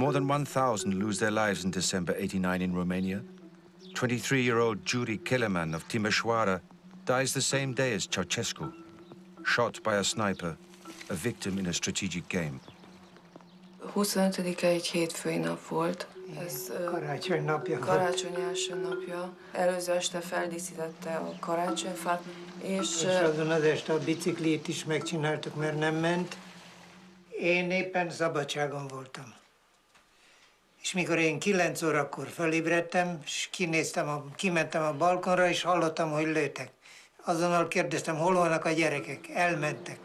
More than 1,000 lose their lives in December '89 in Romania. 23-year-old Gyuri Keleman of Timișoara dies the same day as Ceausescu, shot by a sniper, a victim in a strategic game. 25-e egy hétfői nap volt. Ez karácsony napja volt. Karácsony első napja. Előző este feldíszítette a karácsonyfát, és azon az este a biciklét is megcsináltuk, mert nem ment. Én éppen szabadságon voltam. És mikor én 9 órakor felébredtem, és kimentem a balkonra, és hallottam, hogy lőtek. Azonnal kérdeztem, hol vannak a gyerekek. Elmentek.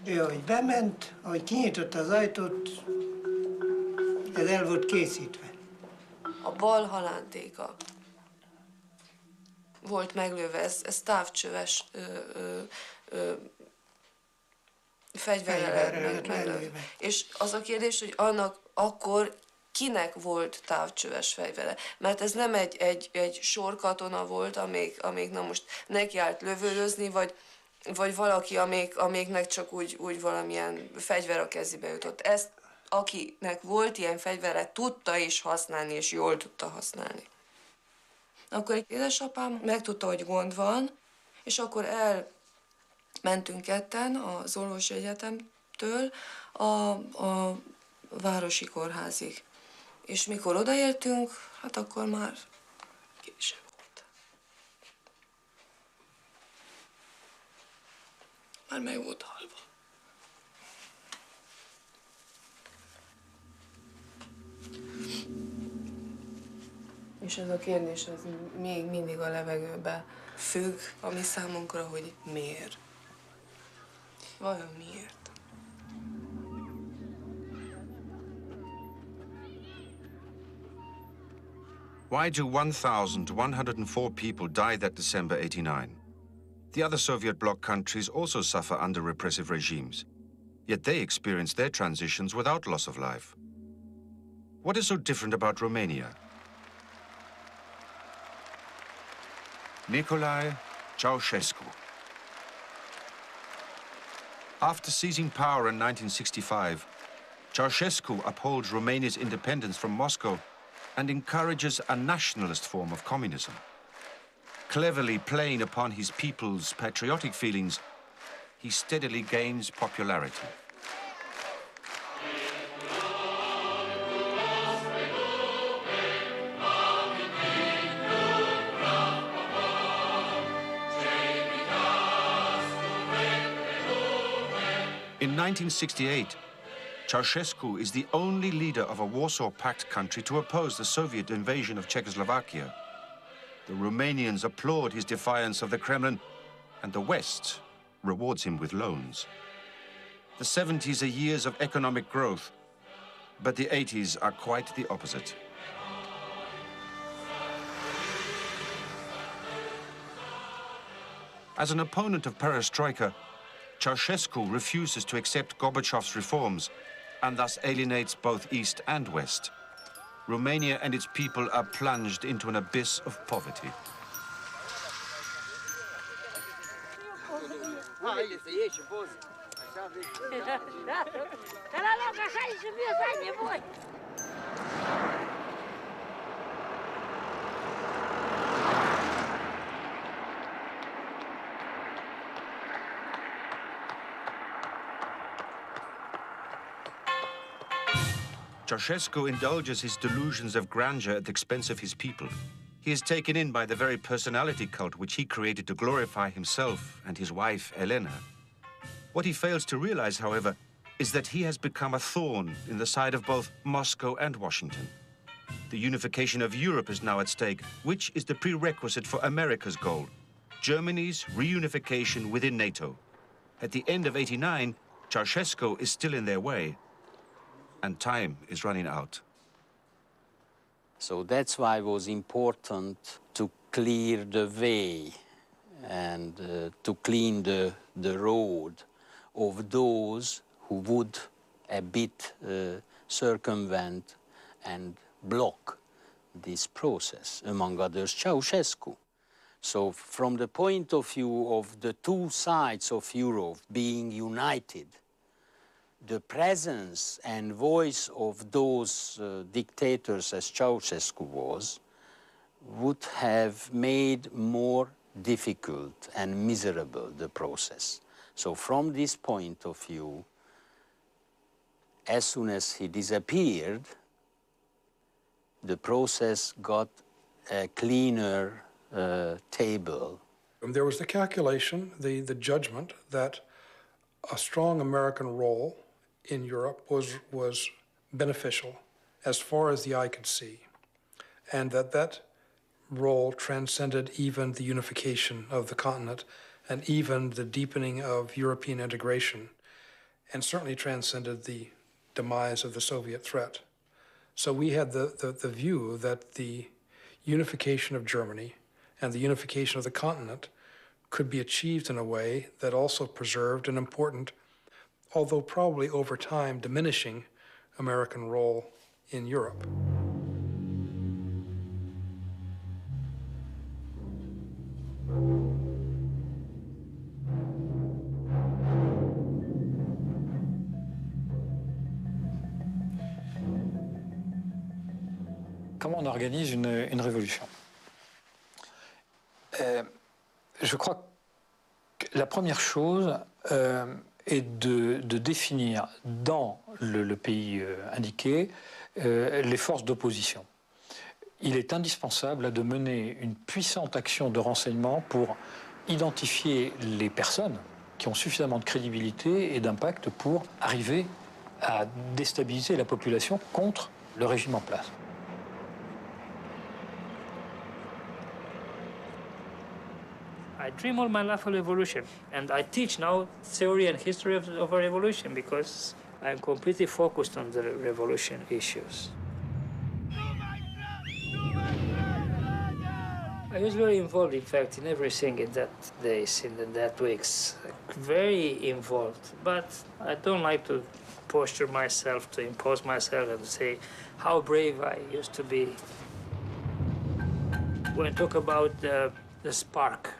Ő, ahogy bement, ahogy kinyitotta az ajtót, ez el volt készítve. A bal halántéka volt meglőve, ez távcsöves fegyverrel meglőve. És az a kérdés, hogy annak akkor kinek volt távcsöves fegyvere? Mert ez nem egy sorkatona volt, amíg na most nekiállt lövöldözni, vagy valaki, amígnek csak úgy valamilyen fegyver a kezébe jutott. Ezt, akinek volt ilyen fegyvere, tudta is használni, és jól tudta használni. Akkor egy édesapám megtudta, hogy gond van, és akkor elmentünk ketten az orvosi egyetemtől a városi kórházig. És mikor odaértünk, hát akkor már késő volt. Már meg volt halva. És ez a kérdés az még mindig a levegőben függ, ami számunkra, hogy miért. Vajon miért? Why do 1,104 people die that December '89? The other Soviet bloc countries also suffer under repressive regimes, yet they experience their transitions without loss of life. What is so different about Romania? Nicolae Ceausescu. After seizing power in 1965, Ceausescu upholds Romania's independence from Moscow and encourages a nationalist form of communism. Cleverly playing upon his people's patriotic feelings, he steadily gains popularity. In 1968, Ceausescu is the only leader of a Warsaw Pact country to oppose the Soviet invasion of Czechoslovakia. The Romanians applaud his defiance of the Kremlin, and the West rewards him with loans. The 70s are years of economic growth, but the 80s are quite the opposite. As an opponent of perestroika, Ceausescu refuses to accept Gorbachev's reforms and thus alienates both East and West. Romania and its people are plunged into an abyss of poverty. Ceausescu indulges his delusions of grandeur at the expense of his people. He is taken in by the very personality cult which he created to glorify himself and his wife, Elena. What he fails to realize, however, is that he has become a thorn in the side of both Moscow and Washington. The unification of Europe is now at stake, which is the prerequisite for America's goal, Germany's reunification within NATO. At the end of '89, Ceausescu is still in their way, and time is running out. So that's why it was important to clear the way and to clean the road of those who would a bit circumvent and block this process, among others Ceausescu. So from the point of view of the two sides of Europe being united, the presence and voice of those dictators as Ceausescu was would have made more difficult and miserable the process. So from this point of view, as soon as he disappeared, the process got a cleaner table. There was the calculation, the judgment that a strong American role in Europe was beneficial as far as the eye could see, and that role transcended even the unification of the continent and even the deepening of European integration, and certainly transcended the demise of the Soviet threat. So we had the view that the unification of Germany and the unification of the continent could be achieved in a way that also preserved an important, although probably over time diminishing, American role in Europe. Comment on organise une révolution? Je crois que la première chose est de définir dans le pays indiqué les forces d'opposition. Il est indispensable de mener une puissante action de renseignement pour identifier les personnes qui ont suffisamment de crédibilité et d'impact pour arriver à déstabiliser la population contre le régime en place. I dream all my life of revolution, and I teach now theory and history of a revolution because I'm completely focused on the revolution issues. I was very involved, in fact, in everything in that days, in that weeks. Very involved, but I don't like to posture myself, to impose myself and say how brave I used to be. When I talk about the spark,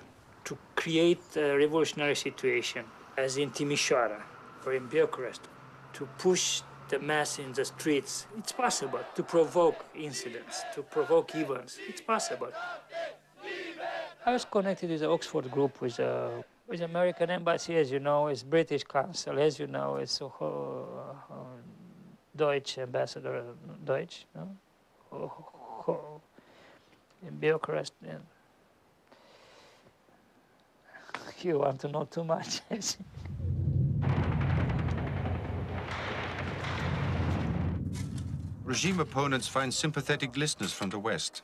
to create a revolutionary situation, as in Timișoara or in Bucharest, to push the mass in the streets, it's possible. To provoke incidents, to provoke events, it's possible. I was connected with the Oxford group, with American embassy, as you know, as British consul, as you know, as Deutsch ambassador, Deutsch, no? In Bucharest. And you want to know too much. Regime opponents find sympathetic listeners from the West.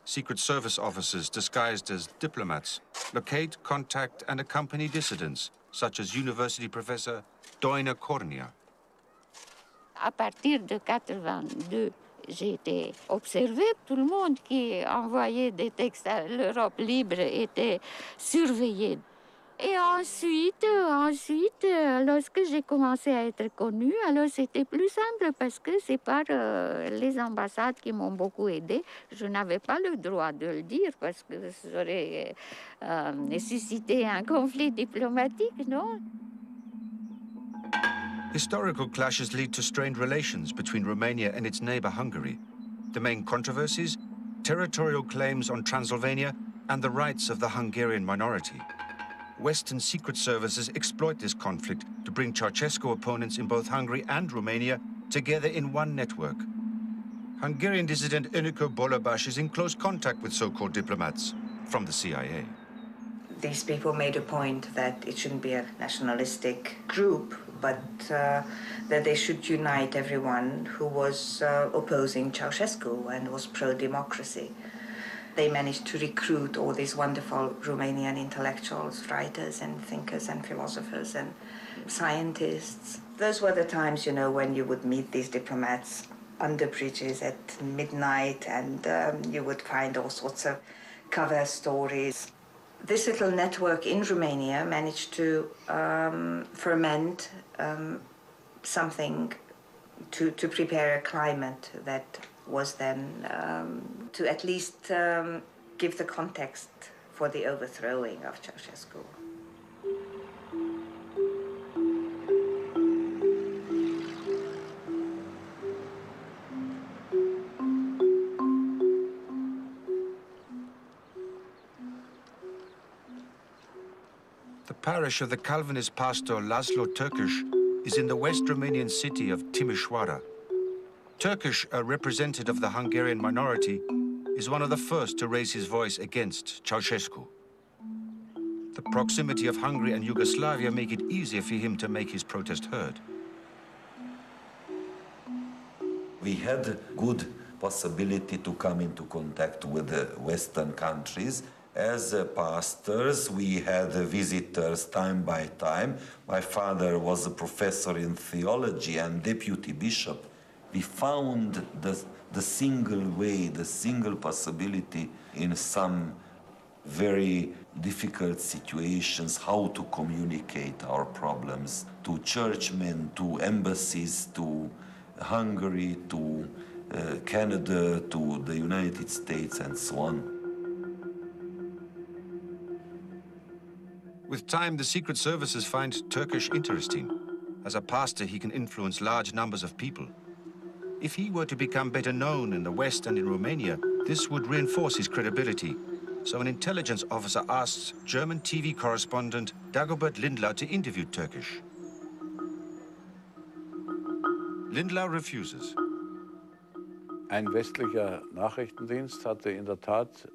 Secret Service officers disguised as diplomats locate, contact, and accompany dissidents, such as university professor Doina Cornea. À partir de 82, j'ai été observée. Tout le monde qui envoyait des textes à l'Europe libre était surveillé. Et ensuite, lorsque j'ai commencé à être connue, alors c'était plus simple parce que c'est par les ambassades qui m'ont beaucoup aidée. Je n'avais pas le droit de le dire parce que ça aurait nécessité un conflit diplomatique, non? Historical clashes lead to strained relations between Romania and its neighbor Hungary. The main controversies: territorial claims on Transylvania and the rights of the Hungarian minority. Western secret services exploit this conflict to bring Ceausescu opponents in both Hungary and Romania together in one network. Hungarian dissident Enrico Bolobás is in close contact with so-called diplomats from the CIA. These people made a point that it shouldn't be a nationalistic group, but that they should unite everyone who was opposing Ceausescu and was pro-democracy. They managed to recruit all these wonderful Romanian intellectuals, writers and thinkers and philosophers and scientists. Those were the times, you know, when you would meet these diplomats under bridges at midnight, and you would find all sorts of cover stories. This little network in Romania managed to ferment something to prepare a climate that was then to at least give the context for the overthrowing of Ceausescu. The parish of the Calvinist pastor Laszlo Tőkés is in the West Romanian city of Timișoara. Tőkés, a representative of the Hungarian minority, is one of the first to raise his voice against Ceausescu. The proximity of Hungary and Yugoslavia make it easier for him to make his protest heard. We had good possibility to come into contact with the Western countries. As pastors, we had visitors time by time. My father was a professor in theology and deputy bishop. We found the single way, the single possibility in some very difficult situations, how to communicate our problems to churchmen, to embassies, to Hungary, to Canada, to the United States, and so on. With time, the secret services find Tőkés interesting. As a pastor, he can influence large numbers of people. If he were to become better known in the West and in Romania, this would reinforce his credibility. So an intelligence officer asks German TV correspondent Dagobert Lindlar to interview Tőkés. Lindlar refuses. Ein westlicher Nachrichtendienst hatte in der Tat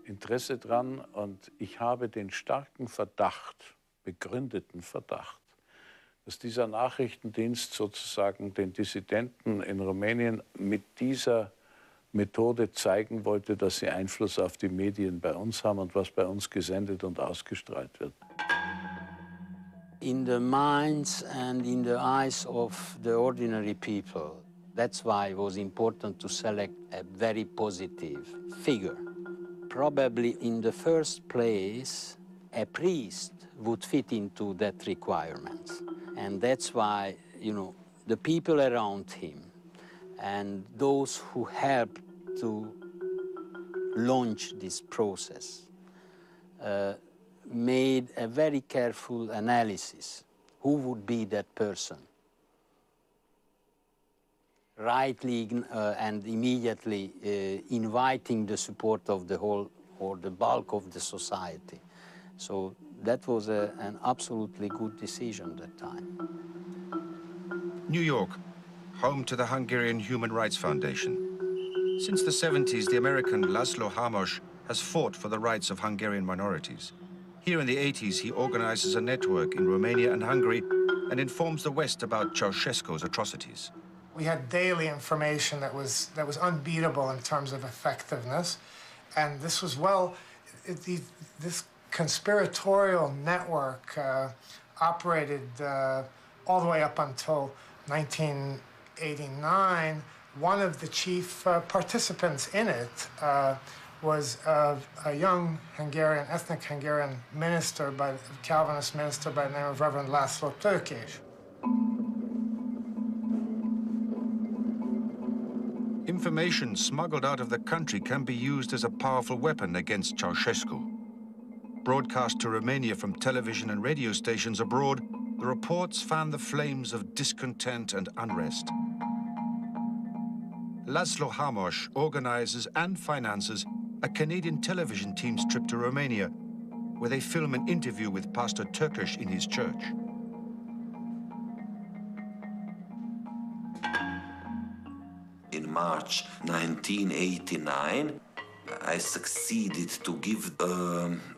Interesse dran, und ich habe den starken Verdacht, begründeten Verdacht, dass dieser Nachrichtendienst sozusagen den Dissidenten in Rumänien mit dieser Methode zeigen wollte, dass sie Einfluss auf die Medien bei uns haben und was bei uns gesendet und ausgestrahlt wird. In the minds and in the eyes of the ordinary people, that's why it was important to select a very positive figure. Probably in the first place, a priest would fit into that requirement. And that's why, you know, the people around him and those who helped to launch this process made a very careful analysis. Who would be that person? Rightly and immediately inviting the support of the whole or the bulk of the society. So that was an absolutely good decision at that time. New York, home to the Hungarian Human Rights Foundation. Since the 70s, the American Laszlo Hamos has fought for the rights of Hungarian minorities. Here in the 80s, he organizes a network in Romania and Hungary and informs the West about Ceausescu's atrocities. We had daily information that was unbeatable in terms of effectiveness, and this was this conspiratorial network operated all the way up until 1989. One of the chief participants in it was a young Hungarian, ethnic Hungarian minister, Calvinist minister by the name of Reverend Laszlo Tőkés. Information smuggled out of the country can be used as a powerful weapon against Ceausescu. Broadcast to Romania from television and radio stations abroad, the reports fan the flames of discontent and unrest. Laszlo Hamos organizes and finances a Canadian television team's trip to Romania, where they film an interview with Pastor Tőkés in his church. In March 1989, I succeeded to give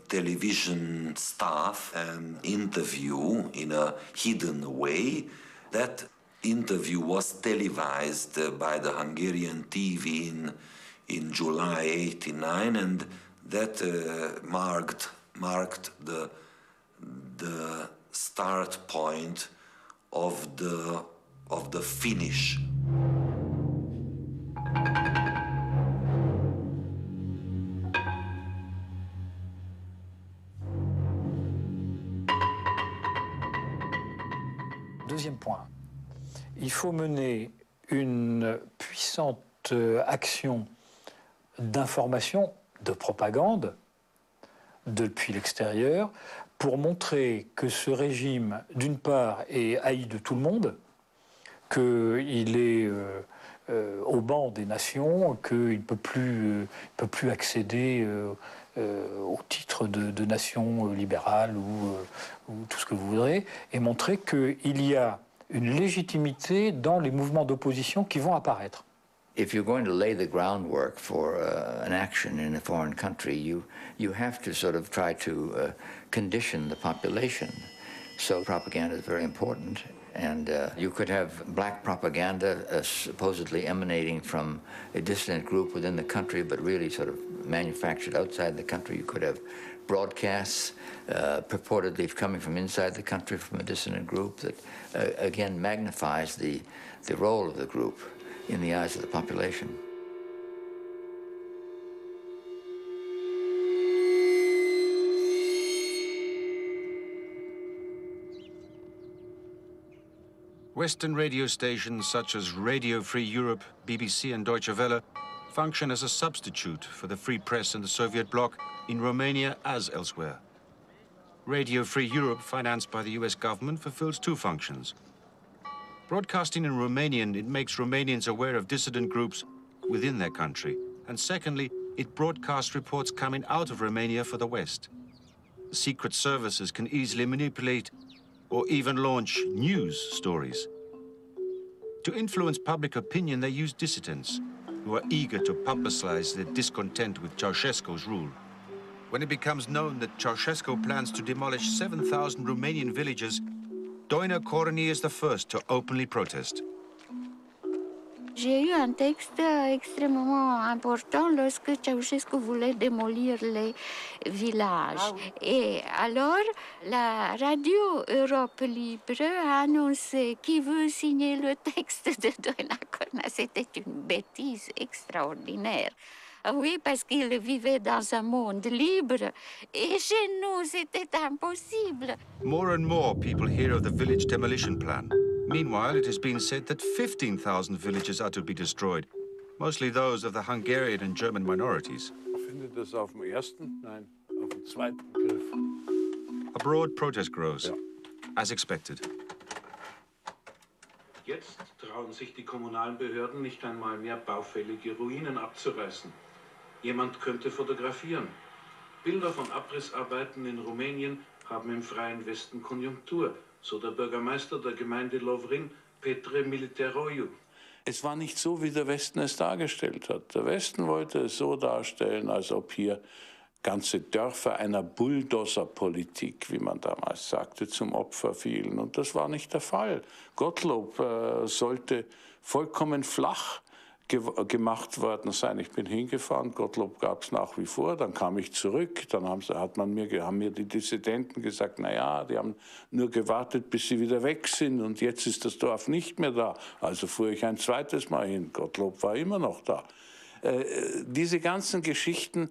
television staff an interview in a hidden way. That interview was televised by the Hungarian TV in July 89, and that marked the start point of the finish. Deuxième point, il faut mener une puissante action d'information, de propagande, depuis l'extérieur pour montrer que ce régime, d'une part, est haï de tout le monde, qu'il est au banc des nations, qu'il ne peut plus accéder au titre de nation libérale ou tout ce que vous voudrez, et montrer qu'il y a une légitimité dans les mouvements d'opposition qui vont apparaître. If you're going to lay the groundwork for an action in a foreign country, you have to sort of try to condition the population. So propaganda is very important. And you could have black propaganda supposedly emanating from a dissident group within the country, but really sort of manufactured outside the country. You could have broadcasts purportedly coming from inside the country from a dissident group that, again, magnifies the role of the group in the eyes of the population. Western radio stations such as Radio Free Europe, BBC and Deutsche Welle function as a substitute for the free press in the Soviet bloc in Romania as elsewhere. Radio Free Europe, financed by the US government, fulfills two functions. Broadcasting in Romanian, it makes Romanians aware of dissident groups within their country. And secondly, it broadcasts reports coming out of Romania for the West. The secret services can easily manipulate or even launch news stories. To influence public opinion, they use dissidents who are eager to publicize their discontent with Ceausescu's rule. When it becomes known that Ceausescu plans to demolish 7,000 Romanian villages, Doina Corny is the first to openly protest. J'ai eu un texte extrêmement important lorsque Ceausescu voulait démolir les villages. Et alors, la radio Europe Libre a annoncé qui veut signer le texte de Doina Corny. C'était une bêtise extraordinaire. Oui, parce qu'il vivait dans un monde libre. Et chez nous, c'était impossible. More and more people hear of the village demolition plan. Meanwhile, it has been said that 15,000 villages are to be destroyed, mostly those of the Hungarian and German minorities. Findet das auf dem ersten? Nein, auf dem zweiten Griff. A broad protest grows, as expected. Jetzt trauen sich die kommunalen Behörden nicht einmal mehr, baufällige Ruinen abzureißen. Jemand könnte fotografieren. Bilder von Abrissarbeiten in Rumänien haben im freien Westen Konjunktur, so der Bürgermeister der Gemeinde Lovrin, Petre Militeroiu. Es war nicht so, wie der Westen es dargestellt hat. Der Westen wollte es so darstellen, als ob hier ganze Dörfer einer Bulldozer-Politik, wie man damals sagte, zum Opfer fielen. Und das war nicht der Fall. Gottlob sollte vollkommen flach gemacht worden sein. Ich bin hingefahren, Gottlob gab es nach wie vor, dann kam ich zurück, dann haben mir die Dissidenten gesagt, naja, die haben nur gewartet, bis sie wieder weg sind und jetzt ist das Dorf nicht mehr da. Also fuhr ich ein zweites Mal hin, Gottlob war immer noch da. Diese ganzen Geschichten,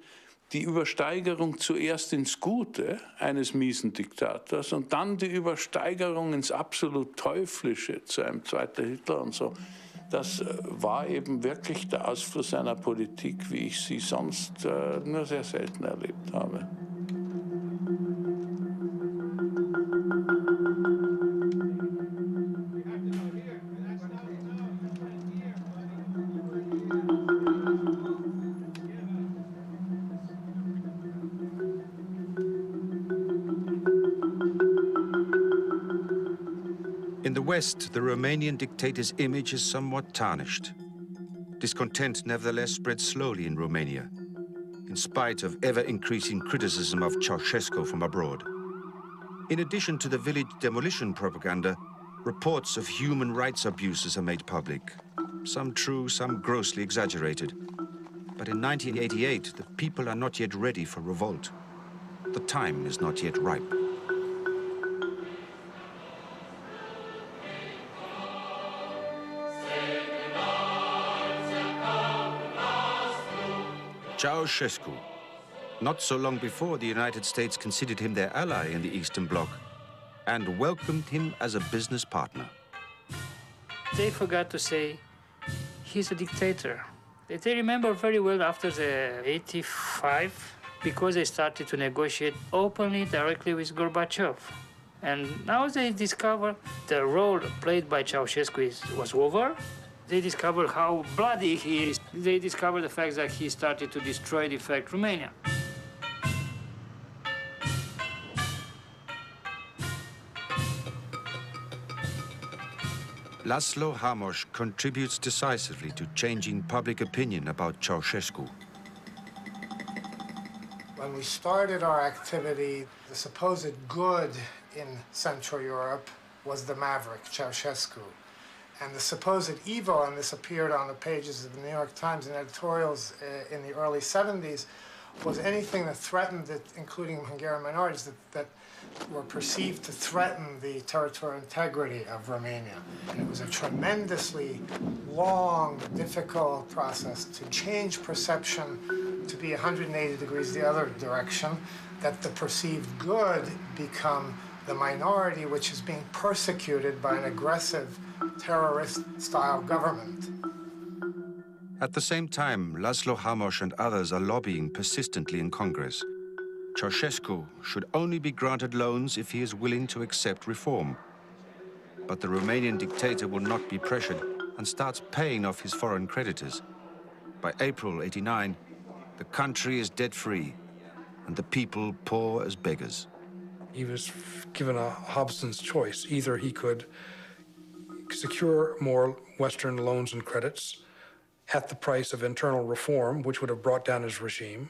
die Übersteigerung zuerst ins Gute eines miesen Diktators und dann die Übersteigerung ins absolut Teuflische zu einem zweiten Hitler und so. Das war eben wirklich der Ausfluss einer Politik, wie ich sie sonst nur sehr selten erlebt habe. In the West, the Romanian dictator's image is somewhat tarnished. Discontent nevertheless spreads slowly in Romania, in spite of ever-increasing criticism of Ceausescu from abroad. In addition to the village demolition propaganda, reports of human rights abuses are made public, some true, some grossly exaggerated. But in 1988, the people are not yet ready for revolt. The time is not yet ripe. Ceausescu. Not so long before, the United States considered him their ally in the Eastern Bloc and welcomed him as a business partner. They forgot to say he's a dictator. They remember very well after the 85 because they started to negotiate openly, directly with Gorbachev. And now they discover the role played by Ceausescu was over. They discover how bloody he is. They discover the fact that he started to destroy, in fact, Romania. Laszlo Hamos contributes decisively to changing public opinion about Ceausescu. When we started our activity, the supposed good in Central Europe was the maverick, Ceausescu. And the supposed evil, and this appeared on the pages of the New York Times in editorials in the early 70s, was anything that threatened it, including Hungarian minorities, that were perceived to threaten the territorial integrity of Romania. And it was a tremendously long, difficult process to change perception to be 180 degrees the other direction, that the perceived good become the minority which is being persecuted by an aggressive terrorist-style government. At the same time, Laszlo Hamos and others are lobbying persistently in Congress. Ceausescu should only be granted loans if he is willing to accept reform. But the Romanian dictator will not be pressured and starts paying off his foreign creditors. By April '89, the country is debt-free and the people poor as beggars. He was given a Hobson's choice. Either he could secure more Western loans and credits at the price of internal reform, which would have brought down his regime,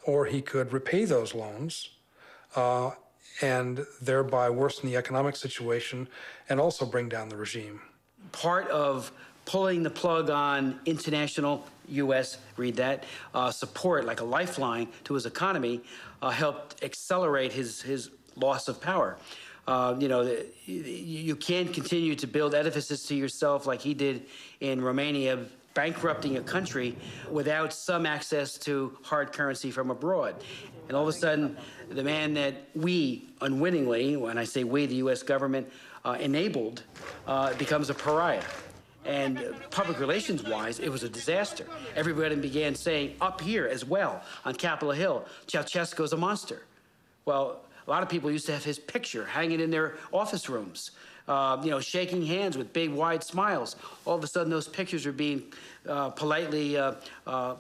or he could repay those loans and thereby worsen the economic situation and also bring down the regime. Part of pulling the plug on international U.S., read that, support, like a lifeline to his economy, helped accelerate his loss of power. You know, you can't continue to build edifices to yourself like he did in Romania, bankrupting a country without some access to hard currency from abroad. And all of a sudden, the man that we unwittingly, when I say we, the U.S. government, enabled, becomes a pariah. And public relations-wise, it was a disaster. Everybody began saying, up here as well, on Capitol Hill, Ceausescu's a monster. Well, a lot of people used to have his picture hanging in their office rooms, you know, shaking hands with big, wide smiles. All of a sudden, those pictures are being politely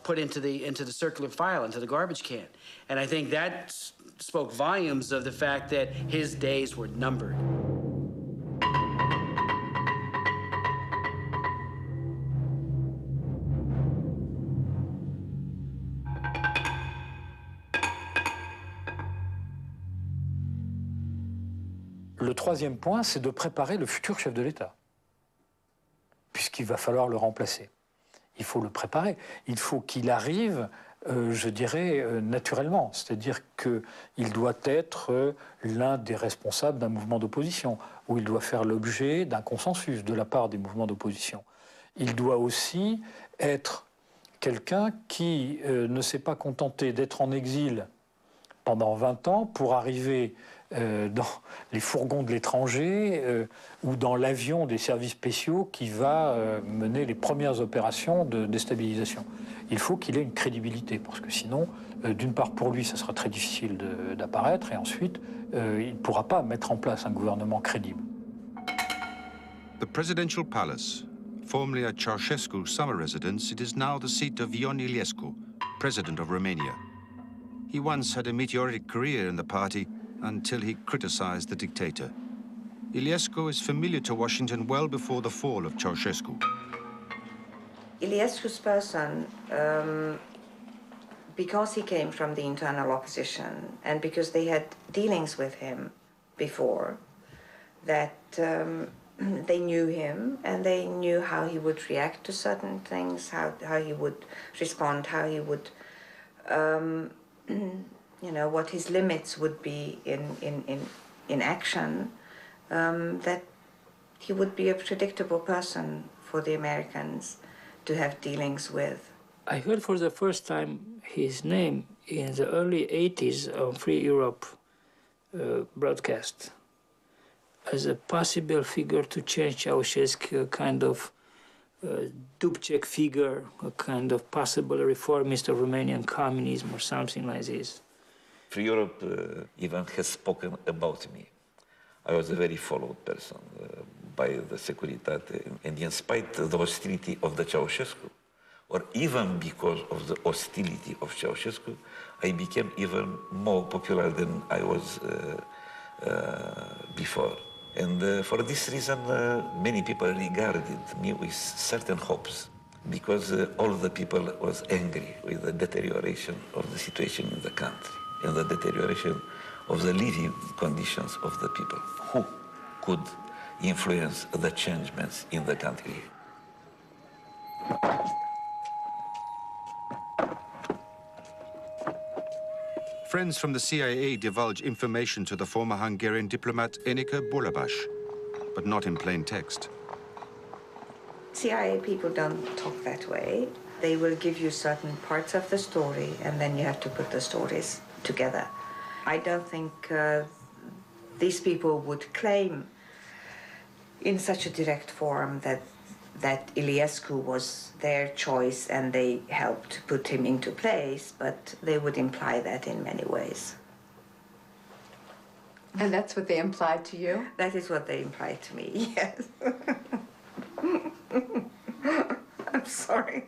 put into the circular file, into the garbage can. And I think that spoke volumes of the fact that his days were numbered. Le troisième point, c'est de préparer le futur chef de l'État, puisqu'il va falloir le remplacer. Il faut le préparer. Il faut qu'il arrive, je dirais, naturellement. C'est-à-dire qu'il doit être l'un des responsables d'un mouvement d'opposition, où il doit faire l'objet d'un consensus de la part des mouvements d'opposition. Il doit aussi être quelqu'un qui ne s'est pas contenté d'être en exil pendant 20 ans pour arriver dans les fourgons de l'étranger ou dans l'avion des services spéciaux qui va mener les premières opérations de déstabilisation. Il faut qu'il ait une crédibilité, parce que sinon, d'une part pour lui, ça sera très difficile d'apparaître, et ensuite, il ne pourra pas mettre en place un gouvernement crédible. The presidential palace, formerly a Ceausescu summer residence, it is now the seat of Ion Iliescu, president of Romania. He once had a meteoric career in the party until he criticized the dictator. Iliescu is familiar to Washington well before the fall of Ceausescu. Iliescu's person, because he came from the internal opposition and because they had dealings with him before, that they knew him and they knew how he would react to certain things, how he would respond, how he would you know, what his limits would be in action, that he would be a predictable person for the Americans to have dealings with. I heard for the first time his name in the early 80s on Free Europe broadcast as a possible figure to change Ceausescu, kind of Dubček figure, a kind of possible reformist of Romanian communism or something like this. Free Europe even has spoken about me. I was a very followed person by the Securitate, and in spite of the hostility of the Ceausescu, or even because of the hostility of Ceausescu, I became even more popular than I was before. And for this reason, many people regarded me with certain hopes, because all the people was angry with the deterioration of the situation in the country and the deterioration of the living conditions of the people. Who could influence the changements in the country? Friends from the CIA divulge information to the former Hungarian diplomat Enikő Bolabás, but not in plain text. CIA people don't talk that way. They will give you certain parts of the story, and then you have to put the stories together. I don't think these people would claim in such a direct form that Iliescu was their choice and they helped put him into place, but they would imply that in many ways. And that's what they implied to you? That is what they implied to me, yes. I'm sorry.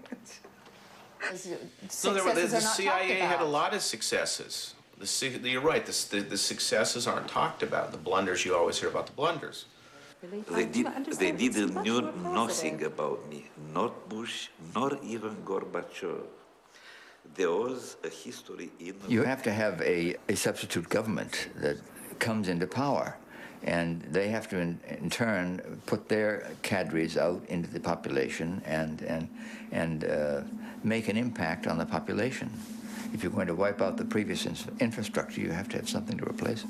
No, the CIA had a lot of successes. You're right, the successes aren't talked about. The blunders, you always hear about the blunders. They didn't know nothing about me, not Bush, nor even Gorbachev. There was a history in... You have to have a substitute government that comes into power, and they have to, in turn, put their cadres out into the population and make an impact on the population. If you're going to wipe out the previous infrastructure, you have to have something to replace it.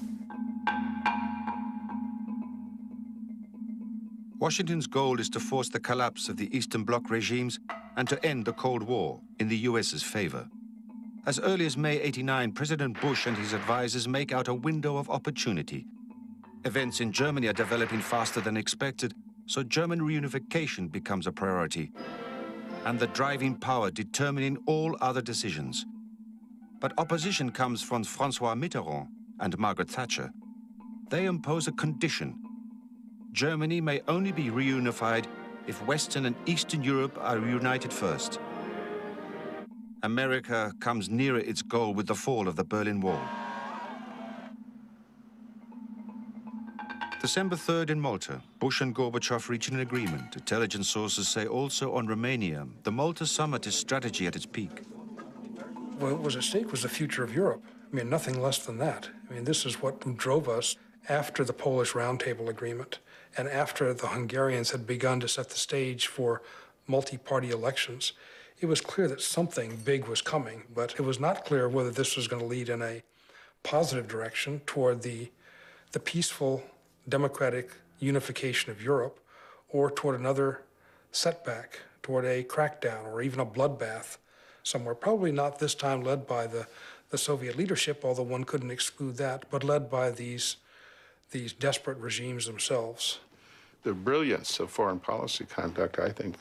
Washington's goal is to force the collapse of the Eastern Bloc regimes and to end the Cold War in the US's favor. As early as May '89, President Bush and his advisors make out a window of opportunity. Events in Germany are developing faster than expected, so German reunification becomes a priority, and the driving power determining all other decisions. But opposition comes from François Mitterrand and Margaret Thatcher. They impose a condition. Germany may only be reunified if Western and Eastern Europe are reunited first. America comes nearer its goal with the fall of the Berlin Wall. December 3rd in Malta, Bush and Gorbachev reach an agreement. Intelligence sources say also on Romania, the Malta summit is strategy at its peak. What was at stake was the future of Europe. I mean, nothing less than that. I mean, this is what drove us after the Polish Roundtable Agreement and after the Hungarians had begun to set the stage for multi-party elections. It was clear that something big was coming, but it was not clear whether this was going to lead in a positive direction toward the peaceful, democratic unification of Europe, or toward another setback, toward a crackdown or even a bloodbath somewhere. Probably not this time led by the Soviet leadership, although one couldn't exclude that, but led by these desperate regimes themselves. The brilliance of foreign policy conduct, I think,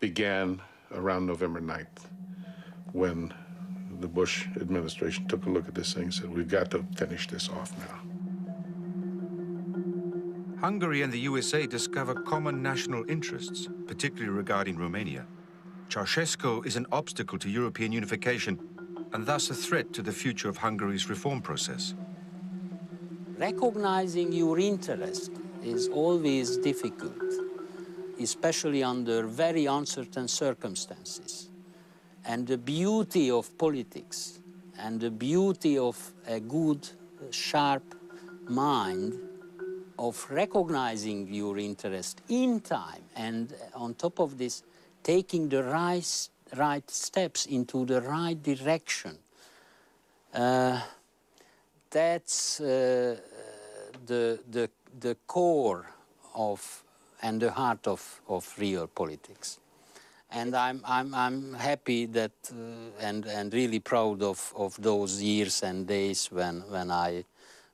began around November 9th, when the Bush administration took a look at this thing and said, we've got to finish this off now. Hungary and the USA discover common national interests, particularly regarding Romania. Ceausescu is an obstacle to European unification and thus a threat to the future of Hungary's reform process. Recognizing your interest is always difficult, especially under very uncertain circumstances. And the beauty of politics and the beauty of a good, sharp mind of recognizing your interest in time and on top of this, taking the right steps into the right direction. That's the core of and the heart of real politics. And I'm happy that and really proud of those years and days when I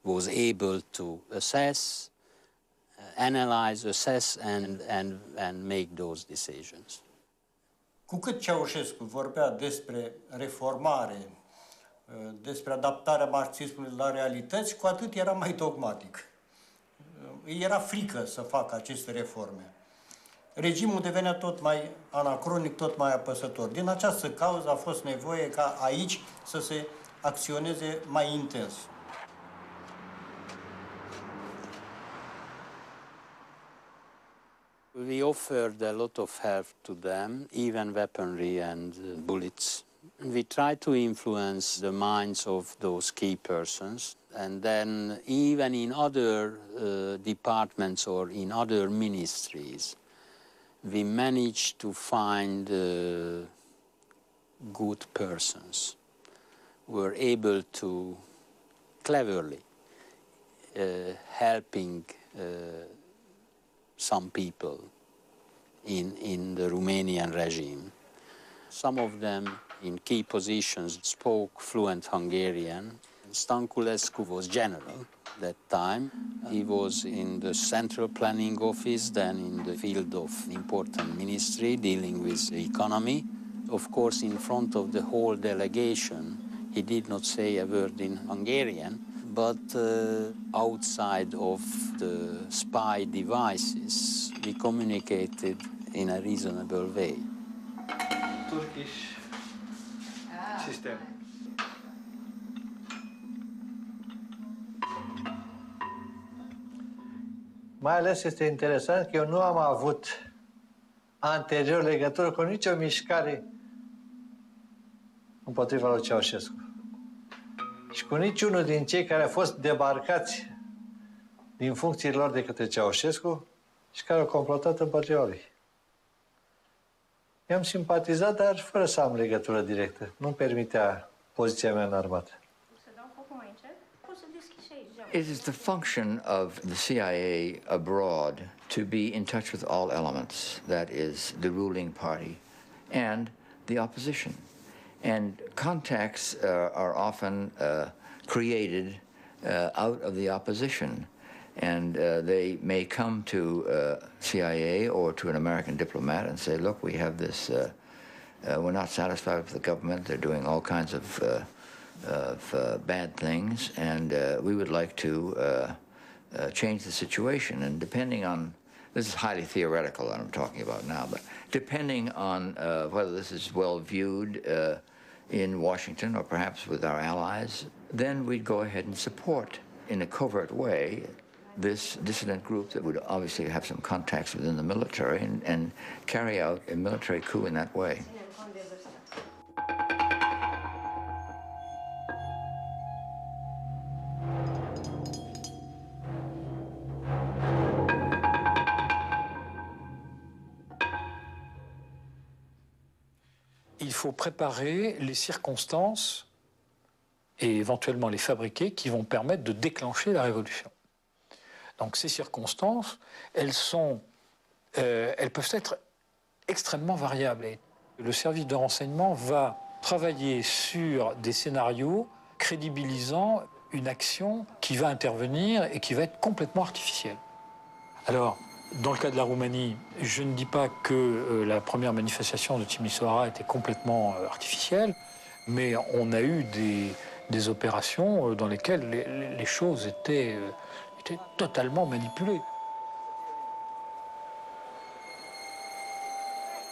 was able to assess analyze, assess, and make those decisions. Cu cât Ceaușescu vorbea despre reformare, despre adaptarea marxismului la realități, cu atât era mai dogmatic. Îi era frică să facă aceste reforme. Regimul devenea tot mai anacronic, tot mai apăsător. Din această cauză a fost nevoie ca aici să se acționeze mai intens. We offered a lot of help to them, even weaponry and bullets. We tried to influence the minds of those key persons, and then even in other departments or in other ministries, we managed to find good persons who were able to cleverly helping some people in the Romanian regime. Some of them in key positions spoke fluent Hungarian. Stanculescu was general that time. He was in the central planning office, then in the field of important ministry dealing with the economy. Of course, in front of the whole delegation, he did not say a word in Hungarian, but outside of the spy devices, we communicated in a reasonable way. Turkish system. Mai ales este interesant că eu nu am avut anterior legătură cu nicio mișcare împotriva lui Ceaușescu. Și cu niciunul din cei care au fost debarcați din funcțiile lor de către Ceaușescu și care au complotat împotriva lui. I-am simpatizat, dar fără să am legătură directă. Nu-mi permitea poziția mea în armată. It is the function of the CIA abroad to be in touch with all elements, that is, the ruling party and the opposition. And contacts are often created out of the opposition. And they may come to CIA or to an American diplomat and say, look, we have this, we're not satisfied with the government, they're doing all kinds of bad things, and we would like to change the situation. And depending on, this is highly theoretical that I'm talking about now, but depending on whether this is well viewed in Washington or perhaps with our allies, then we'd go ahead and support in a covert way this dissident group that would obviously have some contacts within the military and carry out a military coup in that way. Il faut préparer les circonstances et éventuellement les fabriquer qui vont permettre de déclencher la révolution. Donc ces circonstances, elles peuvent être extrêmement variables. Et le service de renseignement va travailler sur des scénarios crédibilisant une action qui va intervenir et qui va être complètement artificielle. Alors, dans le cas de la Roumanie, je ne dis pas que la première manifestation de Timișoara était complètement artificielle, mais on a eu des opérations dans lesquelles les choses étaient totalement manipulées.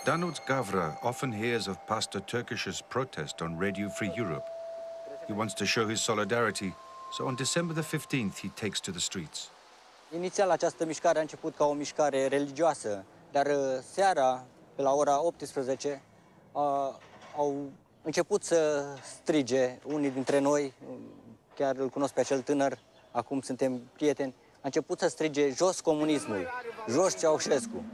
Danuț Gavra often hears of Pastor Turkish's protest on Radio Free Europe. He wants to show his solidarity, so on December the 15th he takes to the streets. Inițial această mișcare a început ca o mișcare religioasă, dar seara, pe la ora 18, au început să strige unii dintre noi, chiar îl cunosc pe acel tânăr, acum suntem prieteni, a început să strige jos comunismul, jos Ceaușescu.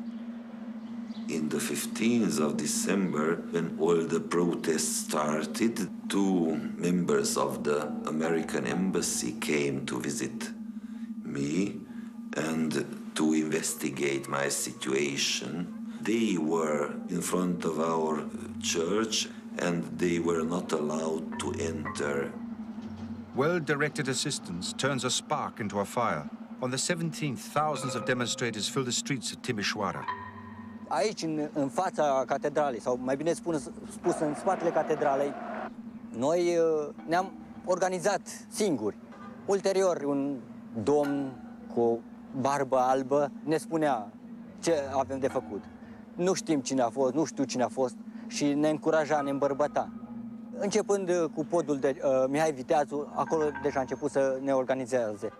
In the 15th of December, when all the protests started, two members of the American embassy came to visit me and to investigate my situation. They were in front of our church and they were not allowed to enter. Well-directed assistance turns a spark into a fire. On the 17th, thousands of demonstrators filled the streets of Timișoara. Aici, în fața catedralei, sau mai bine spus în spatele catedralei, noi ne-am organizat singuri. Ulterior, un domn cu o barbă albă ne spunea ce avem de făcut. Nu știm cine a fost, nu știu cine a fost și ne încuraja, ne îmbărbăta. Începând cu podul de Mihai Viteazu, acolo deja a început să ne organizeze.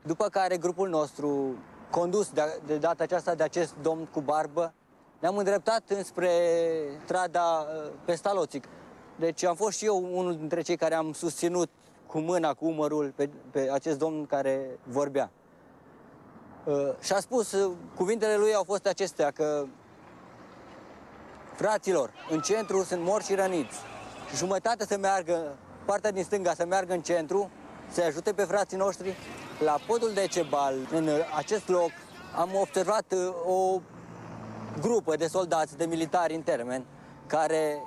După care grupul nostru, condus de data aceasta de acest domn cu barbă, ne-am îndreptat înspre strada Pestaloții. Deci am fost și eu unul dintre cei care am susținut cu mâna, cu umărul pe acest domn care vorbea. Și a spus, cuvintele lui au fost acestea, că fraților, în centru sunt morți și răniți. Jumătate să meargă, partea din stânga să meargă în centru, să ajute pe frații noștri. La podul de Cebal, în acest loc, am observat o grupă de soldați, de militari în termen, care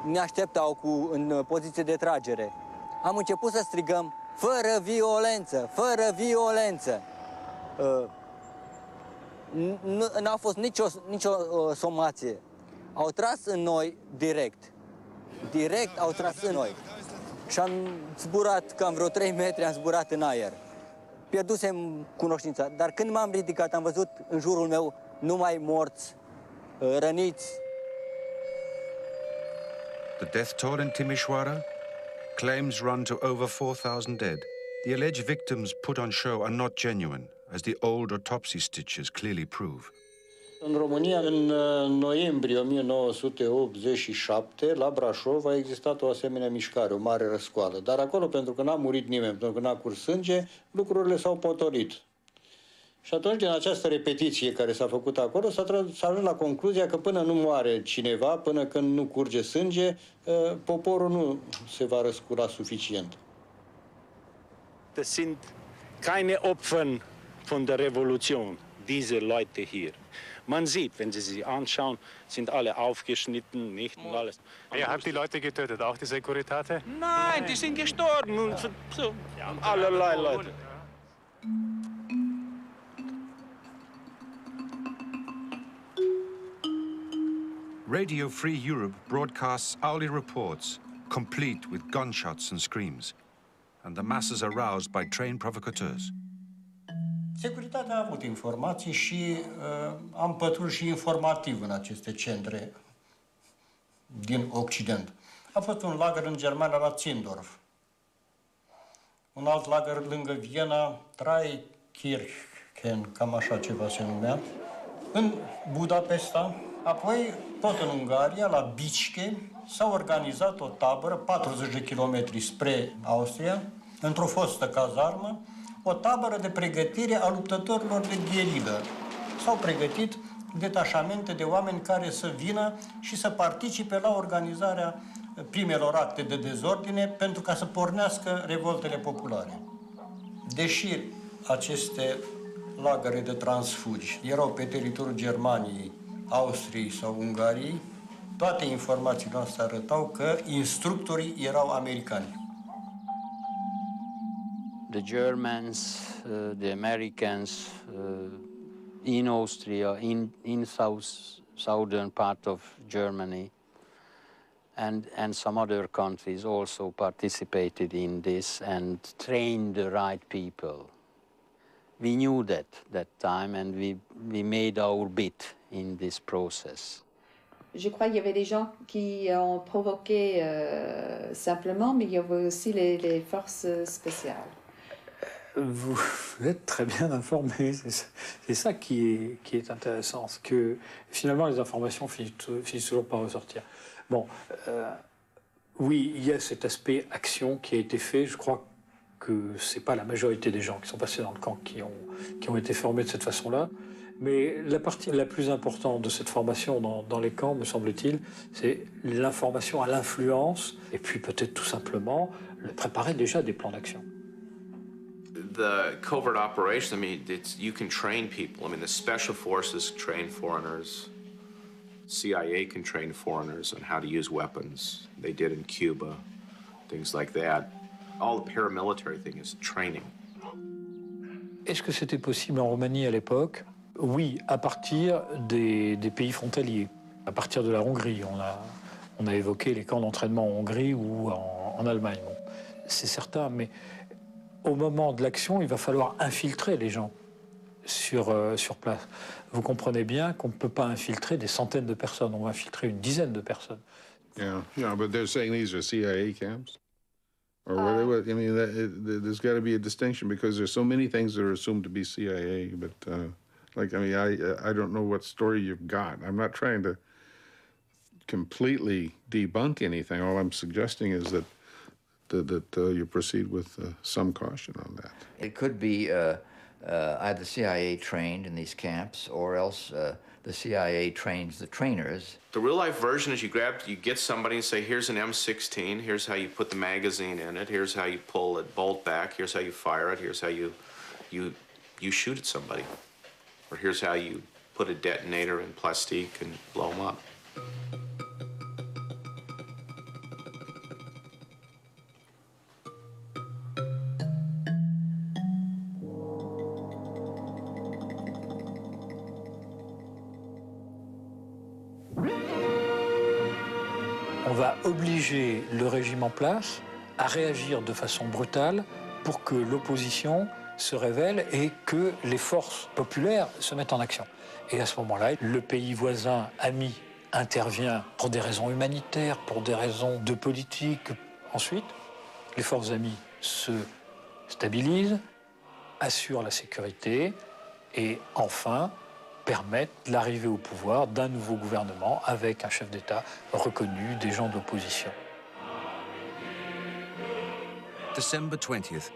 ne așteptau în poziție de tragere. Am început să strigăm, fără violență, fără violență. N-a fost nicio somație. Au tras în noi direct. Direct au tras în noi. Și am zburat cam vreo 3 metri, am zburat în aer. Pierdusem cunoștința, dar când m-am ridicat, am văzut în jurul meu numai morți, răniți. The death toll in Timișoara? Claims run to over 4,000 dead. The alleged victims put on show are not genuine, as the old autopsy stitches clearly prove. În România, în noiembrie 1987, la Brașov, a existat o asemenea mișcare, o mare răscoală. Dar acolo, pentru că n-a murit nimeni, pentru că n-a curs sânge, lucrurile s-au potolit. Și atunci, din această repetiție care s-a făcut acolo, s-a ajuns la concluzia că până nu moare cineva, până când nu curge sânge, poporul nu se va răscula suficient. Das sind keine Opfer von der Revolution, diese Leute hier. Man sieht, wenn Sie sie anschauen, sind alle aufgeschnitten, nicht und alles. Ihr habt die Leute getötet, auch die Securitate? Nein, die sind gestorben. So, allerlei Leute. Radio Free Europe broadcasts hourly reports, complete with gunshots and screams, and the masses are roused by trained provocateurs. Securitatea a avut informații și am pătruns și informativ în aceste centre din Occident. A fost un lagăr în Germania la Zindorf, un alt lagăr lângă Viena, Traikirchen, cam așa ceva se numea, în Budapesta, apoi tot în Ungaria, la Bicske, s-a organizat o tabără, 40 de kilometri spre Austria, într-o fostă cazarmă, o tabără de pregătire a luptătorilor de gherilă. S-au pregătit detașamente de oameni care să vină și să participe la organizarea primelor acte de dezordine pentru ca să pornească revoltele populare. Deși aceste lagăre de transfugi erau pe teritoriul Germaniei, Austriei sau Ungariei, toate informațiile noastre arătau că instructorii erau americani. The Germans, the Americans in Austria, in southern part of Germany, and some other countries also participated in this and trained the right people. We knew that time, and we made our bit in this process. Je crois qu'il y avait des gens qui ont provoqué simplement, mais il y avait aussi les forces spéciales. Vous êtes très bien informé, c'est ça qui est intéressant, c'est que finalement les informations finissent toujours par ressortir. Bon, oui, il y a cet aspect action qui a été fait, je crois que c'est pas la majorité des gens qui sont passés dans le camp qui ont été formés de cette façon-là, mais la partie la plus importante de cette formation dans les camps, me semble-t-il, c'est l'information à l'influence, et puis peut-être tout simplement préparer déjà des plans d'action. The covert operation, I mean, you can train people. I mean, the special forces train foreigners. CIA can train foreigners on how to use weapons. They did in Cuba, things like that. All the paramilitary thing is training. Est-ce que c'était possible en Roumanie à l'époque? Oui, à partir des pays frontaliers, à partir de la Hongrie. On a évoqué les camps d'entraînement en Hongrie ou en Allemagne. Bon, c'est certain, mais au moment de l'action, il va falloir infiltrer les gens sur place. Vous comprenez bien qu'on ne peut pas infiltrer des centaines de personnes, on va infiltrer une dizaine de personnes. Yeah, but they're saying these are CIA camps? Or whatever. I mean, there's got to be a distinction because there's so many things that are assumed to be CIA, but like, I mean, I don't know what story you've got. I'm not trying to completely debunk anything. All I'm suggesting is that you proceed with some caution on that. It could be either CIA trained in these camps, or else the CIA trains the trainers. The real-life version is you get somebody and say, here's an M16, here's how you put the magazine in it, here's how you pull it bolt back, here's how you fire it, here's how you shoot at somebody. Or here's how you put a detonator in plastique and blow them up. On va obliger le régime en place à réagir de façon brutale pour que l'opposition se révèle et que les forces populaires se mettent en action. Et à ce moment-là, le pays voisin ami intervient pour des raisons humanitaires, pour des raisons de politique. Ensuite, les forces amies se stabilisent, assurent la sécurité et enfin permettent l'arrivée au pouvoir d'un nouveau gouvernement avec un chef d'État reconnu, des gens d'opposition. December 20th.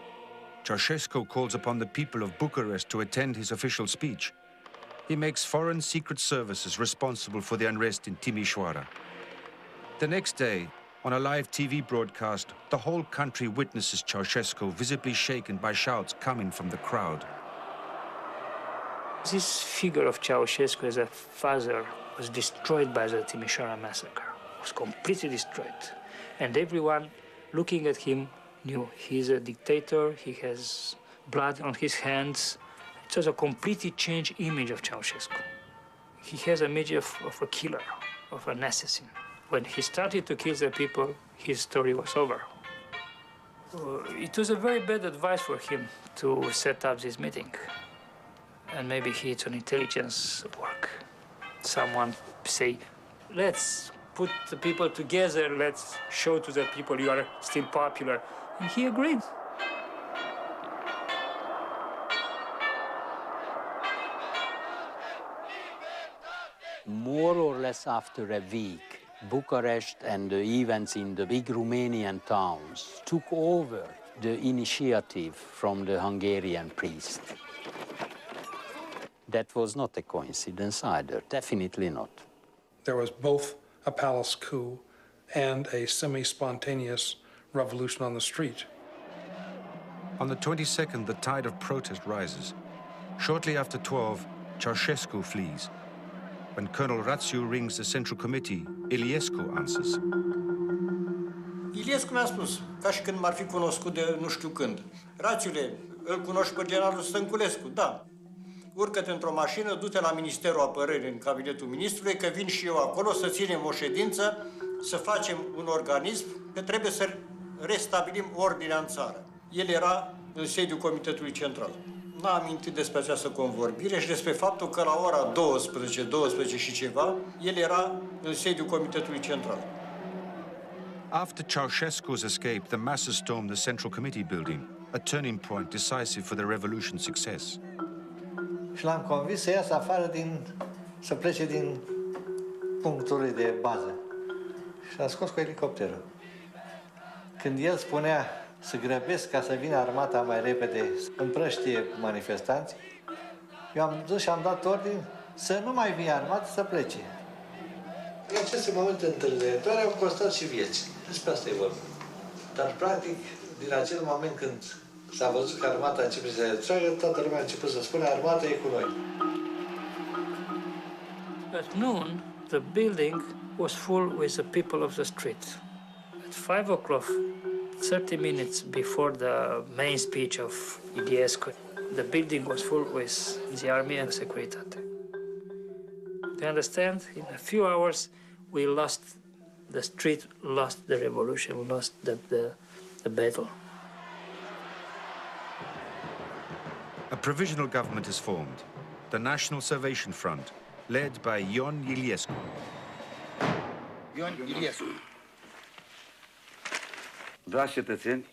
Ceausescu calls upon the people of Bucharest to attend his official speech. He makes foreign secret services responsible for the unrest in Timișoara. The next day, on a live TV broadcast, the whole country witnesses Ceausescu visibly shaken by shouts coming from the crowd. This figure of Ceausescu as a father was destroyed by the Timișoara massacre. It was completely destroyed. And everyone looking at him knew he's a dictator, he has blood on his hands. It was a completely changed image of Ceausescu. He has an image of a killer, of an assassin. When he started to kill the people, his story was over. It was a very bad advice for him to set up this meeting. And maybe it's an intelligence work. Someone say, let's put the people together, let's show to the people you are still popular. And he agreed. More or less after a week, Bucharest and the events in the big Romanian towns took over the initiative from the Hungarian priest. That was not a coincidence either, definitely not. There was both a palace coup and a semi-spontaneous revolution on the street. On the 22nd, the tide of protest rises. Shortly after 12, Ceausescu flees. When Colonel Rațiu rings the Central Committee, Iliescu answers. Iliescu mi-a spus, ca și când m-ar fi cunoscut de nu știu când. Rațiule, îl cunoști pe generalul Stănculescu? Da. Urcă-te într-o mașină, du-te la Ministerul Apărării în cabinetul ministrului, că vin și eu acolo să ținem o ședință, să facem un organism, că trebuie să restabilim ordinea în țară. El era în sediul Comitetului Central. N-a amintit despre această convorbire și despre faptul că la ora 12 și ceva, el era în sediul Comitetului Central. After Ceausescu's escape, the masses stormed the Central Committee building, a turning point decisive for the revolution's success. Și l-am convins să iasă afară să plece din punctul lui de bază. Și l-a scos cu elicopterul. Când el spunea să grăbesc ca să vină armata mai repede să împrăștie manifestanți, eu am dus și am dat ordin să nu mai vină armată, să plece. În aceste momente întâlnitoare au costat și vieți. Despre asta e vorba. Dar, practic, din acel moment când s-a văzut că armata începe să se retragă, toată lumea a început să spună armata e cu noi. At noon, the building was full with the people of the street. At 5 o'clock, 30 minutes before the main speech of Iliescu, The building was full with the army and Securitate. To understand, in a few hours, we lost the street, lost the revolution, lost the battle. A provisional government is formed, the National Salvation Front, led by Ion Iliescu. Ion Iliescu. Dragi cetățeni,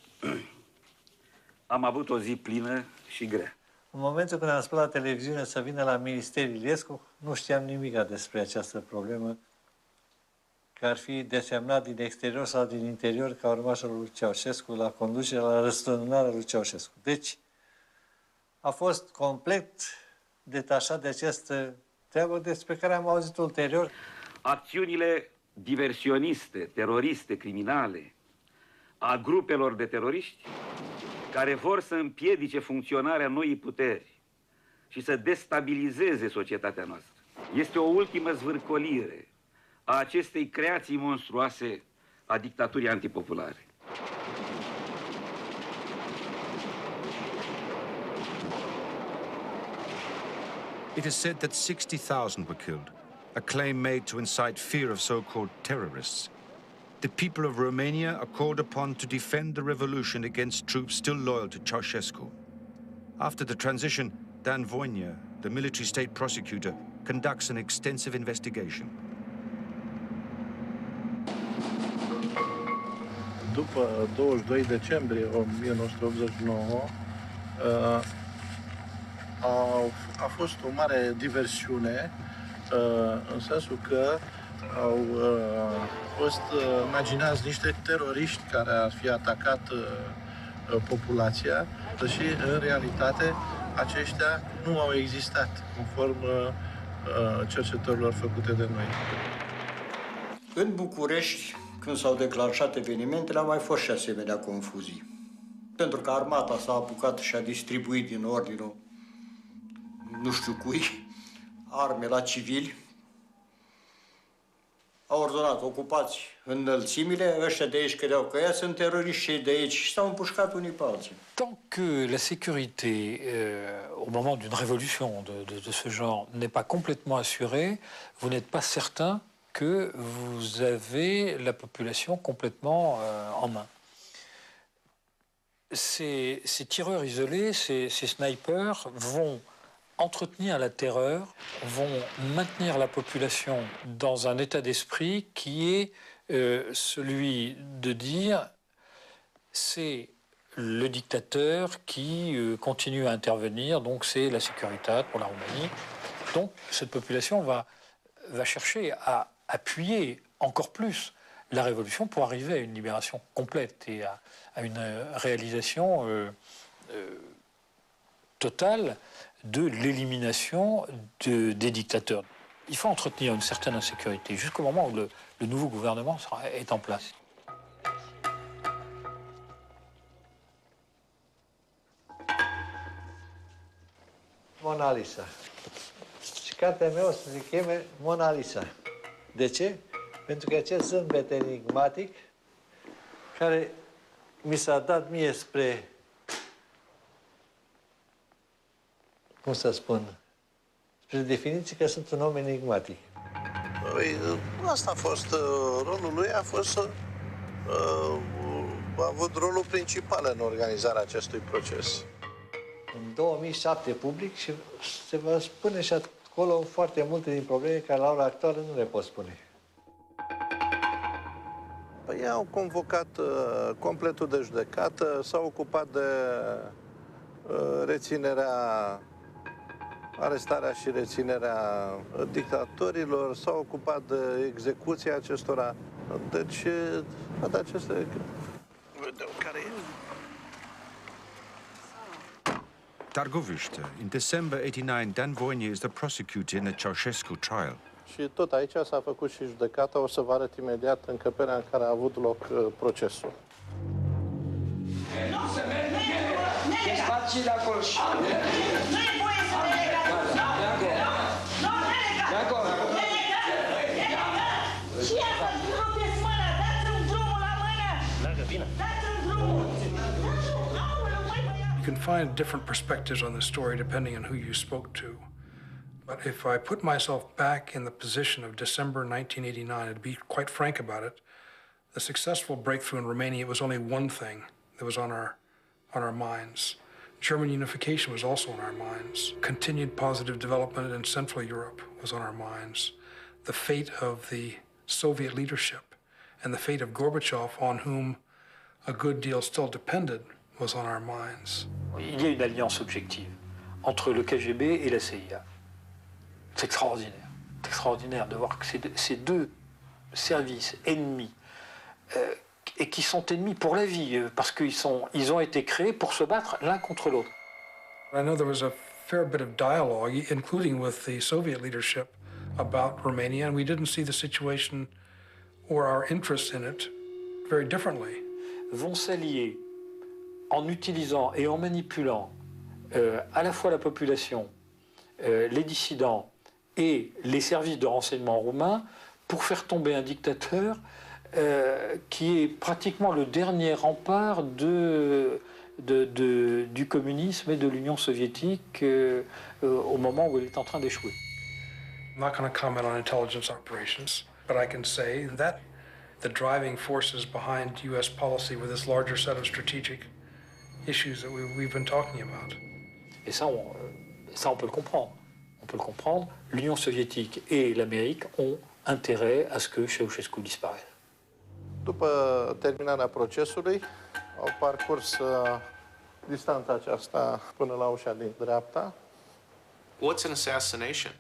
am avut o zi plină și grea. În momentul când am spus la televiziune să vină la Ministerul Iliescu, nu știam nimic despre această problemă, că ar fi desemnat din exterior sau din interior ca urmașul lui Ceausescu la conducerea, la răsturnarea lui Ceausescu. Deci, a fost complet detașat de această treabă despre care am auzit ulterior. Acțiunile diversioniste, teroriste, criminale a grupelor de teroriști care vor să împiedice funcționarea noii puteri și să destabilizeze societatea noastră. Este o ultimă zvârcolire a acestei creații monstruoase a dictaturii antipopulare. It is said that 60,000 were killed, a claim made to incite fear of so-called terrorists. The people of Romania are called upon to defend the revolution against troops still loyal to Ceausescu. After the transition, Dan Voinea, the military state prosecutor, conducts an extensive investigation. După 22 decembrie 1989, a fost o mare diversiune, în sensul că au fost imaginați niște teroriști care ar fi atacat populația, deși în realitate aceștia nu au existat, conform cercetărilor făcute de noi. În București, când s-au declanșat evenimentele, au mai fost și asemenea confuzii. Pentru că armata s-a apucat și a distribuit din ordinul nu știu cui arme la civili. Au ordonat, ocupați înălțimile, ăștia de aici credeau că ea sunt teroriști, cei de aici, și s-au împușcat unii pe alții. Tant que la sécurité, au moment d'une révolution de ce genre, n'est pas complètement assurée, vous n'êtes pas certain que vous avez la population complètement en main. Ces tireurs isolés, ces snipers vont entretenir la terreur, vont maintenir la population dans un état d'esprit qui est celui de dire c'est le dictateur qui continue à intervenir, donc c'est la sécurité pour la Roumanie. Donc cette population va chercher à appuyer encore plus la révolution pour arriver à une libération complète et à une réalisation totale de l'élimination des dictateurs. Il faut entretenir une certaine insécurité jusqu'au moment où le nouveau gouvernement est en place. Mona Lisa. Și cartea mea o să se cheme Mona Lisa. De ce? Pentru că acest zâmbet enigmatic care mi s-a dat mie spre, cum să spun, spre definiție că sunt un om enigmatic. Asta a fost rolul lui, a avut rolul principal în organizarea acestui proces. În 2007 public și se va spune și acolo foarte multe din probleme care la ora actuală nu le pot spune. Ei au convocat completul de judecată, s-au ocupat de arestarea și reținerea dictatorilor, s-au ocupat de execuția acestora. Deci, toate acestea... Vedem care e. Targoviște. In December 89, Dan Voinea is the prosecutor in the Ceausescu trial. Și tot aici s-a făcut și judecata, o să vă arăt imediat încăperea în care a avut loc procesul. Desfaci de acolo și... Nu e voie să ne legați! Nu, și asta, rupeți mâna, dați-mi drumul la mână! Dați-mi drumul! can find different perspectives on the story depending on who you spoke to. But if I put myself back in the position of December 1989, and to be quite frank about it, the successful breakthrough in Romania was only one thing that was on our minds. German unification was also on our minds. Continued positive development in Central Europe was on our minds. The fate of the Soviet leadership and the fate of Gorbachev, on whom a good deal still depended, was on our minds. Il y a une alliance objective entre le KGB et la CIA. C'est extraordinaire. C'est extraordinaire de voir que ces deux services ennemis, et qui sont ennemis pour la vie, parce qu'ils ont été créés pour se battre l'un contre l'autre. I know there was a fair bit of dialogue, including with the Soviet leadership, about Romania, and we didn't see the situation or our interest in it very differently. Vont s'allier en utilisant et en manipulant à la fois la population, les dissidents et les services de renseignement roumains pour faire tomber un dictateur qui est pratiquement le dernier rempart du communisme et de l'Union soviétique au moment où elle est en train d'échouer. I'm not going to comment on intelligence operations, but I can say that the driving forces behind U.S. policy were this larger set of strategic issues that we've been talking about. Et ça, on peut le comprendre. On peut le comprendre. L'Union soviétique et l'Amérique ont intérêt à ce que Ceausescu disparaisse. După terminarea procesului, au parcurs distanța aceasta până la ușa din dreapta. What's an assassination?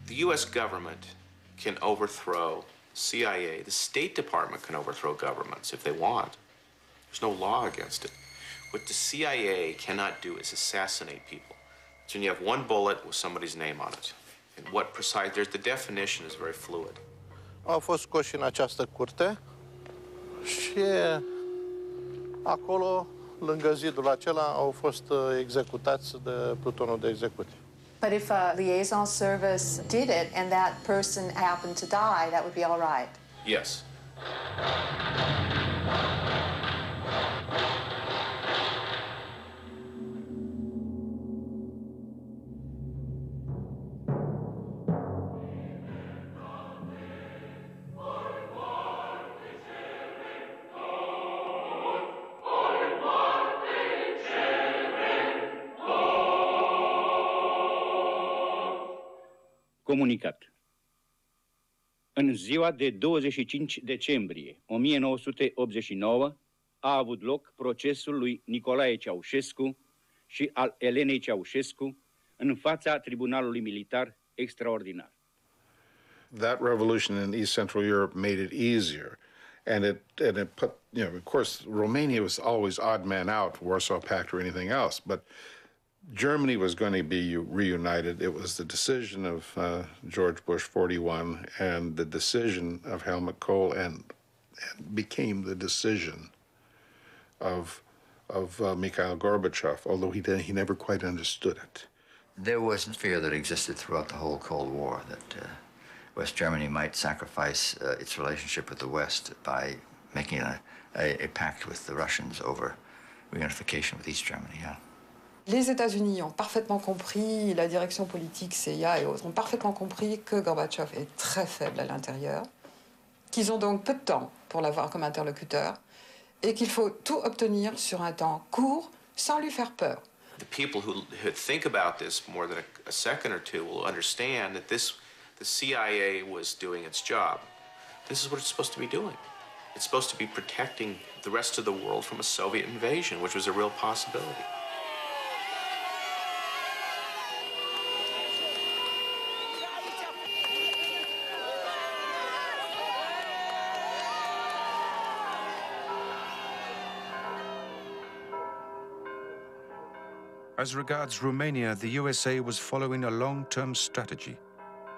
The U.S. government can overthrow CIA. The State Department can overthrow governments if they want. There's no law against it. What the CIA cannot do is assassinate people. So you have one bullet with somebody's name on it. And what precise, the definition is very fluid. Au fost scoși în această curte și acolo, lângă zidul acela, au fost executați de plutonul de execuție. But if a liaison service did it and that person happened to die, that would be all right? Yes. Comunicat. În ziua de 25 decembrie 1989 a avut loc procesul lui Nicolae Ceausescu și al Elenei Ceausescu în fața Tribunalului Militar Extraordinar. That revolution in East Central Europe made it easier. And it put, of course, Romania was always odd man out, Warsaw Pact or anything else, but Germany was going to be reunited. It was the decision of George Bush 41 and the decision of Helmut Kohl and became the decision of Mikhail Gorbachev, although he never quite understood it. There was fear that existed throughout the whole Cold War that West Germany might sacrifice its relationship with the West by making a pact with the Russians over reunification with East Germany. Yeah. Les États-Unis ont parfaitement compris, la direction politique, CIA et autres, ont parfaitement compris que Gorbatchev est très faible à l'intérieur, qu'ils ont donc peu de temps pour l'avoir comme interlocuteur, et qu'il faut tout obtenir sur un temps court, sans lui faire peur. The people who think about this more than a second or two will understand that the CIA was doing its job. This is what it's supposed to be doing. It's supposed to be protecting the rest of the world from a Soviet invasion, which was a real possibility. As regards Romania, the USA was following a long-term strategy.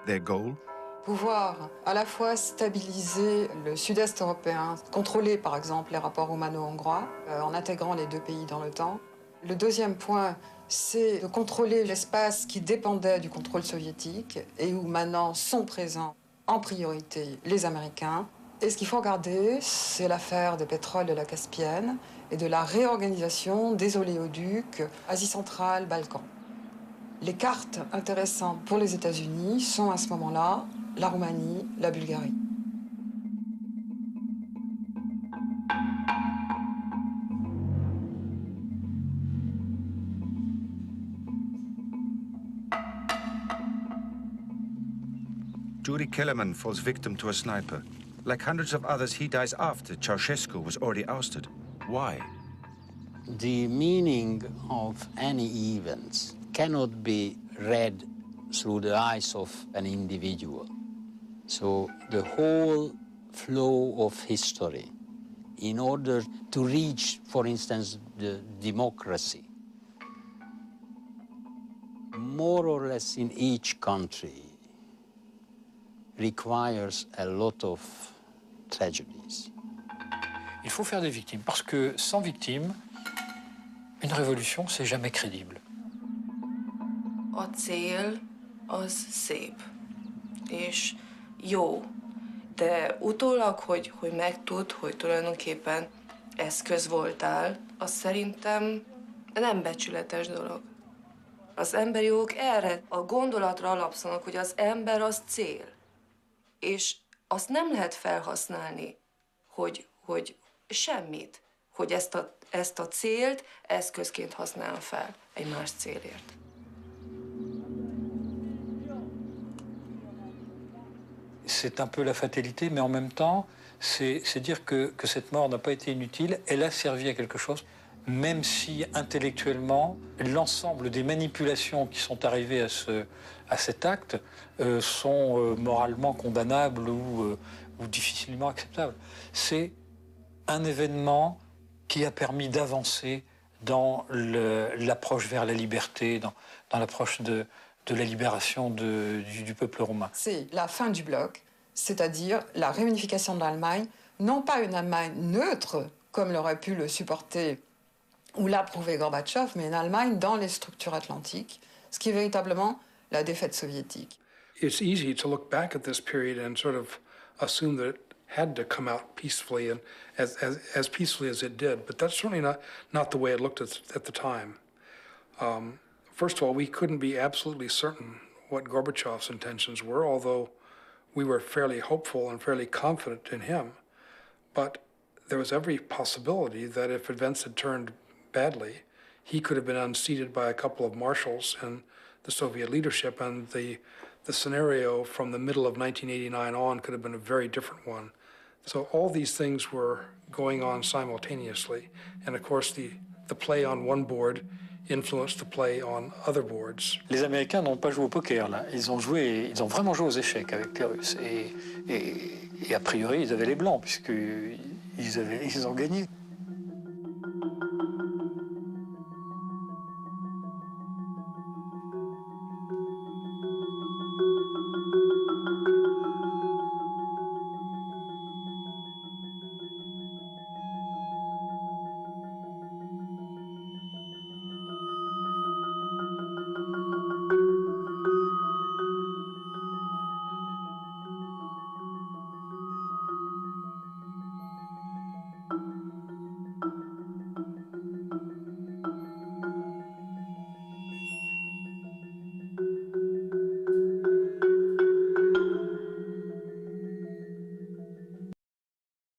Their goal? Pouvoir à la fois stabiliser le sud-est européen, contrôler par exemple les rapports romano-hongrois en intégrant les deux pays dans l'OTAN. Le deuxième point, c'est de contrôler l'espace qui dépendait du contrôle soviétique et où maintenant sont présents en priorité les Américains. Et ce qu'il faut regarder, c'est l'affaire des pétroles de la Caspienne et de la réorganisation des oléoducs Asie centrale, Balkans. Les cartes intéressantes pour les États-Unis sont à ce moment-là la Roumanie, la Bulgarie. Yuri Kellerman falls victim to a sniper. Like hundreds of others, he dies after Ceausescu was already ousted. Why? The meaning of any events cannot be read through the eyes of an individual. So the whole flow of history, in order to reach, for instance, the democracy, more or less in each country, requires a lot of tragedies. Il faut faire des victimes, parce que sans victimes, une révolution, c'est jamais crédible. A cél az szép, és jó, de utólag, hogy megtud, hogy tulajdonképpen eszköz voltál, az szerintem nem becsületes dolog. Az emberi jogok erre a gondolatra alapszanak, hogy az ember az cél, és azt nem lehet felhasználni, hogy semmit, hogy ezt a célt eszközként használom fel egy más célért. C'est un peu la fatalité, mais en même temps, c'est dire que cette mort n'a pas été inutile. Elle a servi à quelque chose, même si intellectuellement, l'ensemble des manipulations qui sont arrivées à cet acte sont moralement condamnables ou difficilement acceptables. C'est un événement qui a permis d'avancer dans l'approche vers la liberté, dans l'approche de la libération du peuple roumain. C'est la fin du bloc, c'est-à-dire la réunification de l'Allemagne, non pas une Allemagne neutre, comme l'aurait pu le supporter ou l'approuver Gorbatchev, mais une Allemagne dans les structures atlantiques, ce qui est véritablement la défaite soviétique. It's easy to look back at this period and sort of assume that it had to come out peacefully and as peacefully as it did, but that's certainly not the way it looked at the time. First of all, we couldn't be absolutely certain what Gorbachev's intentions were, although we were fairly hopeful and fairly confident in him. But there was every possibility that if events had turned badly, he could have been unseated by a couple of marshals in the Soviet leadership, and the scenario from the middle of 1989 on could have been a very different one. So all these things were going on simultaneously, and of course the play on one board influenced the play on other boards. Les Américains n'ont pas joué au poker, là. Ils ont vraiment joué aux échecs avec les Russes. Et a priori, ils avaient les Blancs, puisqu'ils ont gagné.